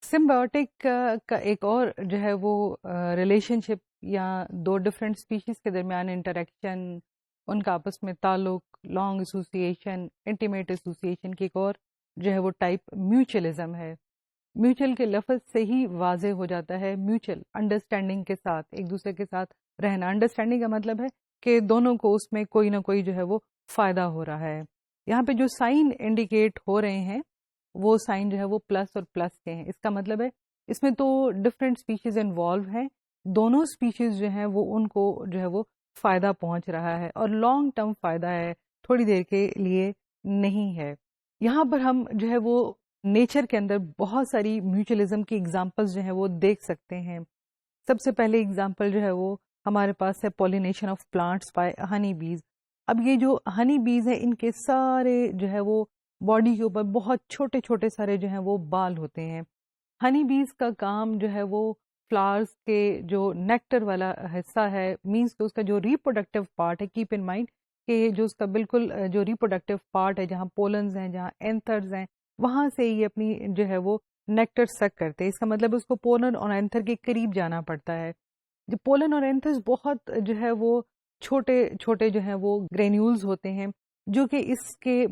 سمبیوٹک کا ایک اور جو ہے وہ ریلیشن شپ یا دو ڈفرینٹ اسپیشیز کے درمیان انٹریکشن، ان کا آپس میں تعلق، لانگ ایسوسیشن، انٹیمیٹ ایسوسیشن کی ایک اور جو ہے وہ ٹائپ میوچلزم ہے. میوچل کے لفظ سے ہی واضح ہو جاتا ہے میوچل انڈرسٹینڈنگ کے ساتھ ایک دوسرے کے ساتھ رہنا. انڈرسٹینڈنگ کا مطلب ہے کہ دونوں کو اس میں کوئی نہ کوئی جو ہے وہ فائدہ ہو رہا ہے. یہاں پہ جو سائن انڈیکیٹ ہو رہے ہیں وہ سائن جو ہے وہ پلس اور پلس کے ہیں. اس کا مطلب ہے اس میں تو ڈفرینٹ اسپیشیز انوالو ہیں، دونوں اسپیشیز جو ہیں وہ ان کو جو ہے وہ فائدہ پہنچ رہا ہے اور لانگ ٹرم فائدہ ہے، تھوڑی دیر کے لیے نہیں ہے. یہاں پر ہم جو ہے وہ نیچر کے اندر بہت ساری میوچلزم کی ایگزامپلز جو ہیں وہ دیکھ سکتے ہیں. سب سے پہلے ایگزامپل جو ہے وہ ہمارے پاس ہے pollination of plants by honey bees. اب یہ جو ہنی بیز ہیں ان کے سارے جو ہے وہ باڈی کے اوپر بہت چھوٹے چھوٹے سارے جو ہیں وہ بال ہوتے ہیں. ہنی بیز کا کام جو ہے وہ فلاورز کے جو نیکٹر والا حصہ ہے، مینس کہ اس کا جو ریپروڈکٹیو پارٹ ہے، کیپ ان مائنڈ کہ جو اس کا بالکل جو ریپروڈکٹیو پارٹ ہے، جہاں پولنز ہیں، جہاں اینتھرز ہیں، وہاں سے یہ اپنی جو ہے وہ نیکٹر سک کرتے ہیں. اس کا مطلب اس کو پولن اور اینتھر کے قریب جانا پڑتا ہے. جو پولن اور اینتھرز بہت جو ہے وہ چھوٹے چھوٹے جو ہیں وہ گرینیولز ہوتے ہیں جو کہ اس کے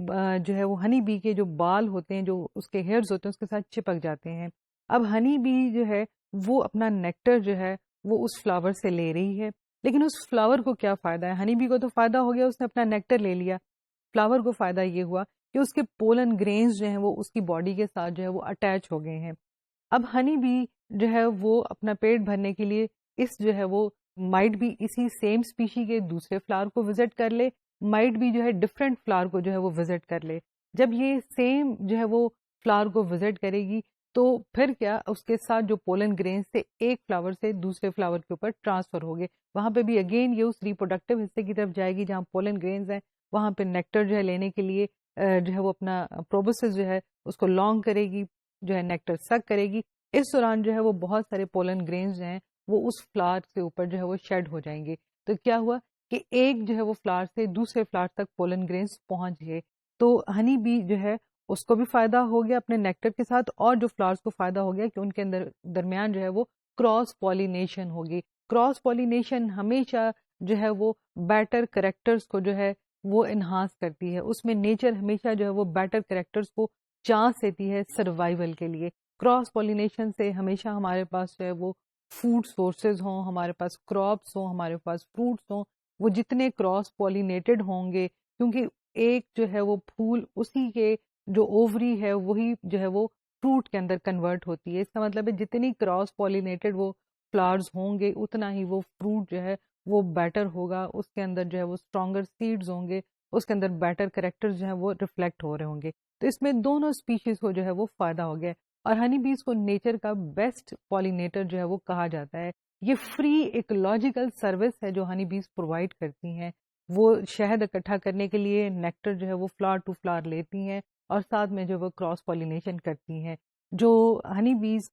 جو ہے وہ ہنی بی کے جو بال ہوتے ہیں، جو اس کے ہیئرز ہوتے ہیں، اس کے ساتھ چپک جاتے ہیں. اب ہنی بی جو ہے وہ اپنا نیکٹر جو ہے وہ اس فلاور سے لے رہی ہے، لیکن اس فلاور کو کیا فائدہ ہے؟ ہنی بی کو تو فائدہ ہو گیا، اس نے اپنا نیکٹر لے لیا. فلاور کو فائدہ یہ ہوا کہ اس کے پولن گرینز جو ہیں وہ اس کی باڈی کے ساتھ جو ہے وہ اٹیچ ہو گئے ہیں. اب ہنی بی جو ہے وہ اپنا پیٹ بھرنے کے لیے اس جو ہے وہ مائٹ بھی اسی سیم اسپیشی کے دوسرے فلاور کو وزٹ کر لے، مائٹ بھی جو ہے ڈفرینٹ فلاور کو جو ہے وہ وزٹ کر لے. جب یہ سیم جو ہے وہ فلاور کو وزٹ کرے گی تو پھر کیا اس کے ساتھ جو پولن گرینز سے ایک فلاور سے دوسرے فلاور کے اوپر ٹرانسفر ہو گئے. وہاں پہ بھی اگین یہ اس ریپروڈکٹیو حصے کی طرف جائے گی جہاں پولن گرینز ہیں، وہاں پہ نیکٹر جو ہے لینے کے لیے جو ہے وہ اپنا پروبسس جو ہے اس کو لانگ کرے گی، جو ہے نیکٹر سک کرے گی. اس دوران جو ہے وہ بہت سارے پولن گرینز جو ہیں وہ اس فلاور کے اوپر جو ہے وہ شیڈ ہو جائیں گے. تو کیا ہوا کہ ایک جو ہے وہ فلاور سے دوسرے فلاور تک پولن گرینز پہنچ گئے. تو ہنی بی جو ہے اس کو بھی فائدہ ہو گیا اپنے نیکٹر کے ساتھ، اور جو فلاورز کو فائدہ ہو گیا کہ ان کے اندر درمیان جو ہے وہ کراس پولینیشن ہوگی. کراس پولینیشن ہمیشہ جو ہے وہ بیٹر کریکٹرز کو جو ہے وہ انہانس کرتی ہے. اس میں نیچر ہمیشہ جو ہے وہ بیٹر کریکٹرز کو چانس دیتی ہے سروائیول کے لیے. کراس پولینیشن سے ہمیشہ ہمارے پاس جو ہے وہ فوڈ سورسز ہوں، ہمارے پاس کراپس ہوں، ہمارے پاس فروٹس ہوں، وہ جتنے کراس پولینیٹڈ ہوں گے، کیونکہ ایک جو ہے وہ پھول اسی کے جو اووری ہے وہی جو ہے وہ فروٹ کے اندر کنورٹ ہوتی ہے. اس کا مطلب ہے جتنی کراس پولینیٹڈ وہ فلاورز ہوں گے اتنا ہی وہ فروٹ جو ہے وہ بیٹر ہوگا، اس کے اندر جو ہے وہ اسٹرانگر سیڈز ہوں گے، اس کے اندر بیٹر کریکٹر جو ہیں وہ ریفلیکٹ ہو رہے ہوں گے. تو اس میں دونوں اسپیشیز کو جو ہے وہ فائدہ ہو گیا. اور ہنی بیز کو نیچر کا بیسٹ پولینیٹر جو ہے وہ کہا جاتا ہے. یہ فری ایکولوجیکل سروس ہے جو ہنی بیز پرووائڈ کرتی ہیں. وہ شہد اکٹھا کرنے کے لیے نیکٹر جو ہے وہ فلاور ٹو فلاور لیتی ہیں اور ساتھ میں جو وہ کراس پولینیشن کرتی ہیں. جو ہنی بیز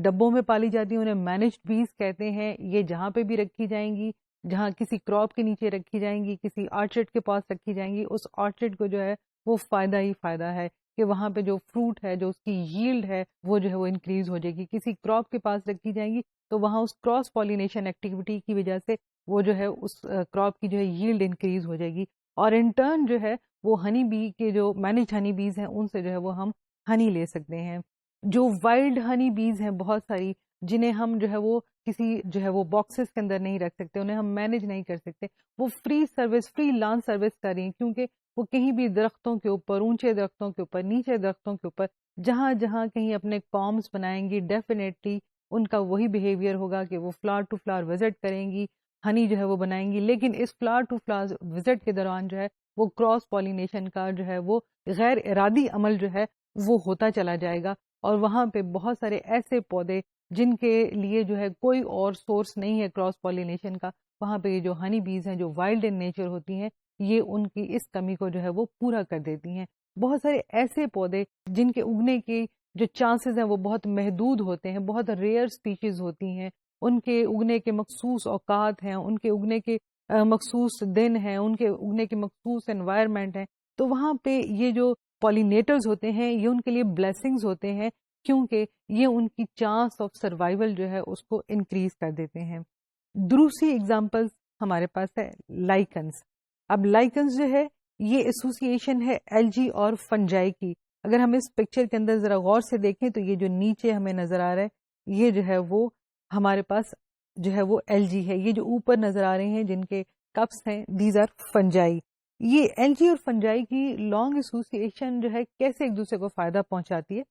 ڈبوں میں پالی جاتی ہیں انہیں مینجڈ بیز کہتے ہیں. یہ جہاں پہ بھی رکھی جائیں گی، جہاں کسی کراپ کے نیچے رکھی جائیں گی، کسی آرچڈ کے پاس رکھی جائیں گی، اس آرچڈ کو جو ہے وہ فائدہ ہی فائدہ ہے کہ وہاں پہ جو فروٹ ہے، جو اس کی ییلڈ ہے وہ جو ہے وہ انکریز ہو جائے گی. کسی کراپ کے پاس رکھی جائیں گی تو وہاں اس کراس پولینیشن ایکٹیویٹی کی وجہ سے وہ جو ہے اس کراپ کی جو ہے ییلڈ انکریز ہو جائے گی. اور ان ٹرن جو ہے وہ ہنی بی کے جو مینجڈ ہنی بیز ہیں ان سے جو ہے وہ ہم ہنی لے سکتے ہیں. جو وائلڈ ہنی بیز ہیں بہت ساری، جنہیں ہم جو ہے وہ کسی جو ہے وہ باکسز کے اندر نہیں رکھ سکتے، انہیں ہم مینج نہیں کر سکتے، وہ free service, free lance service کر رہی ہیں، کیونکہ وہ کہیں بھی درختوں کے اوپر، اونچے درختوں کے اوپر، نیچے درختوں کے اوپر، جہاں جہاں کہیں اپنے کامز بنائیں گی، ڈیفینیٹلی ان کا وہی بیہیویئر ہوگا کہ وہ فلاور ٹو فلاور وزٹ کریں گی، ہنی جو ہے وہ بنائیں گی. لیکن اس فلاور ٹو فلاور وزٹ کے دوران جو ہے وہ کراس پولینیشن کا جو ہے وہ غیر ارادی عمل جو ہے وہ ہوتا چلا جائے گا. اور وہاں پہ بہت سارے ایسے پودے جن کے لیے جو ہے کوئی اور سورس نہیں ہے کراس پولینیشن کا، وہاں پہ یہ جو ہنی بیز ہیں جو وائلڈ ان نیچر ہوتی ہیں یہ ان کی اس کمی کو جو ہے وہ پورا کر دیتی ہیں. بہت سارے ایسے پودے جن کے اگنے کی جو چانسز ہیں وہ بہت محدود ہوتے ہیں، بہت ریئر سپیشیز ہوتی ہیں، ان کے اگنے کے مخصوص اوقات ہیں، ان کے اگنے کے مخصوص دن ہیں، ان کے اگنے کے مخصوص انوائرمنٹ ہیں. تو وہاں پہ یہ جو پولینیٹرز ہوتے ہیں یہ ان کے لیے بلیسنگز ہوتے ہیں کیونکہ یہ ان کی چانس آف سروائیول جو ہے اس کو انکریز کر دیتے ہیں. دوسری ایگزامپل ہمارے پاس ہے لائکنز. اب لائکنز جو ہے یہ ایسوسیشن ہے الجی اور فنجائی کی. اگر ہم اس پکچر کے اندر ذرا غور سے دیکھیں تو یہ جو نیچے ہمیں نظر آ رہا ہے یہ جو ہے وہ ہمارے پاس جو ہے وہ الجی ہے. یہ جو اوپر نظر آ رہے ہیں جن کے کپس ہیں دیز آر فنجائی. یہ الجی اور فنجائی کی لانگ ایسوسیشن جو ہے کیسے ایک دوسرے کو فائدہ پہنچاتی ہے.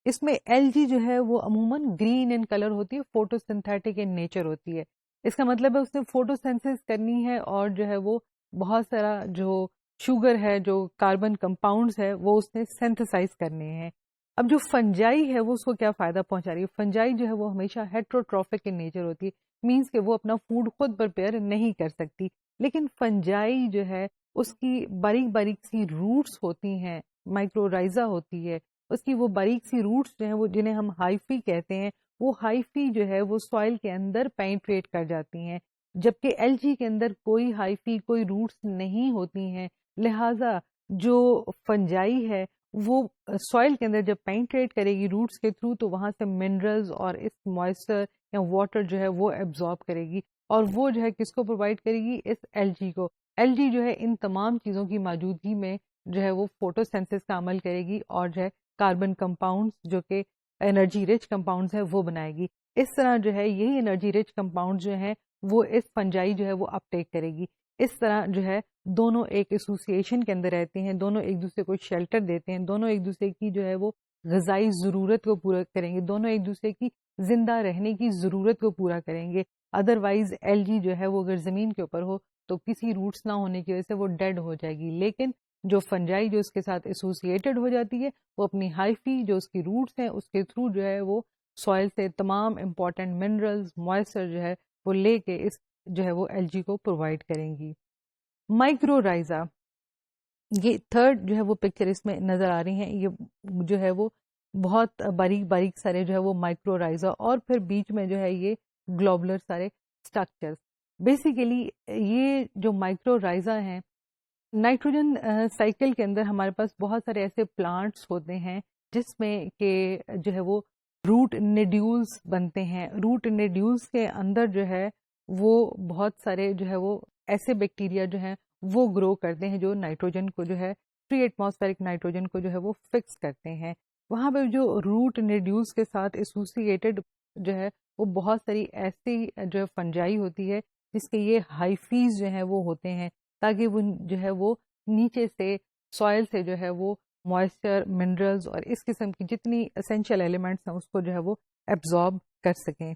اس میں الجی جو ہے وہ عموماً گرین ان کلر ہوتی ہے, فوٹو سنتھیٹک ان نیچر ہوتی ہے. اس کا مطلب ہے اس نے فوٹو سینسس کرنی ہے اور جو ہے وہ بہت سارا جو شوگر ہے, جو کاربن کمپاؤنڈز ہے وہ اس نے سینتھسائز کرنے ہیں. اب جو فنجائی ہے وہ اس کو کیا فائدہ پہنچا رہی ہے؟ فنجائی جو ہے وہ ہمیشہ ہیٹروٹروفک ان نیچر ہوتی ہے, مینس کہ وہ اپنا فوڈ خود پریپیئر نہیں کر سکتی. لیکن فنجائی جو ہے اس کی باریک باریک سی روٹس ہوتی ہیں, مائکرورائزا ہوتی ہے, اس کی وہ باریک سی روٹس جو ہیں وہ جنہیں ہم ہائیفی کہتے ہیں, وہ ہائیفی جو ہے وہ سوائل کے اندر پینٹریٹ کر جاتی ہیں, جبکہ الجی کے اندر کوئی ہائیفی کوئی روٹس نہیں ہوتی ہیں. لہٰذا جو فنجائی ہے وہ سوائل کے اندر جب پینٹریٹ کرے گی روٹس کے تھرو تو وہاں سے منرلز اور اس موئسچر یا واٹر جو ہے وہ ایبزارب کرے گی, اور وہ جو ہے کس کو پرووائڈ کرے گی؟ اس الجی کو. الجی جو ہے ان تمام چیزوں کی موجودگی میں جو ہے وہ فوٹو سینسس کا عمل کرے گی اور جو ہے کاربن کمپاؤنڈز جو کہ انرجی رچ کمپاؤنڈز ہے وہ بنائے گی. اس طرح جو ہے یہی انرجی رچ کمپاؤنڈ جو ہیں وہ اس فنجائی جو ہے وہ اپٹیک کرے گی. اس طرح جو ہے دونوں ایک ایسوسیشن کے اندر رہتے ہیں, دونوں ایک دوسرے کو شیلٹر دیتے ہیں, دونوں ایک دوسرے کی جو ہے وہ غذائی ضرورت کو پورا کریں گے, دونوں ایک دوسرے کی زندہ رہنے کی ضرورت کو پورا کریں گے. ادروائز الجی جو ہے وہ اگر زمین کے اوپر ہو تو کسی روٹس نہ ہونے کی وجہ سے وہ ڈیڈ ہو جائے گی, لیکن جو فنجائی جو اس کے ساتھ ایسوسیٹڈ ہو جاتی ہے وہ اپنی ہائیفی جو اس کی روٹس ہیں اس کے تھرو جو ہے وہ سوائل سے تمام امپورٹنٹ منرلز موئسچر جو ہے وہ لے کے اس جو ہے وہ الجی کو پرووائڈ کریں گی. مائکرو یہ تھرڈ جو ہے وہ پکچر اس میں نظر آ رہی ہیں, یہ جو ہے وہ بہت باریک باریک سارے جو ہے وہ مائکرو رائزا اور پھر بیچ میں جو ہے یہ گلوبولر سارے اسٹرکچرز. بیسیکلی یہ جو مائکرو رائزا ہیں نائٹروجن سائیکل کے اندر ہمارے پاس بہت سارے ایسے پلانٹس ہوتے ہیں جس میں کہ جو ہے وہ روٹ نیڈیولز بنتے ہیں. روٹ نیڈیولز کے اندر جو ہے وہ بہت سارے جو ہے وہ ایسے بیکٹیریا جو ہیں وہ گرو کرتے ہیں جو نائٹروجن کو جو ہے فری ایٹماسفیرک نائٹروجن کو جو ہے وہ فکس کرتے ہیں. وہاں پہ جو روٹ نیڈیولز کے ساتھ ایسوسیٹڈ جو ہے وہ بہت ساری ایسی جو ہے فنجائی ہوتی ہے جس کے یہ ہائیفیز جو ہیں وہ ہوتے ہیں تاکہ وہ جو ہے وہ نیچے سے سوائل سے جو ہے وہ موئسچر منرلز اور اس قسم کی جتنی اسینشیل ایلیمنٹس ہیں اس کو جو ہے وہ ایبزارب کر سکیں.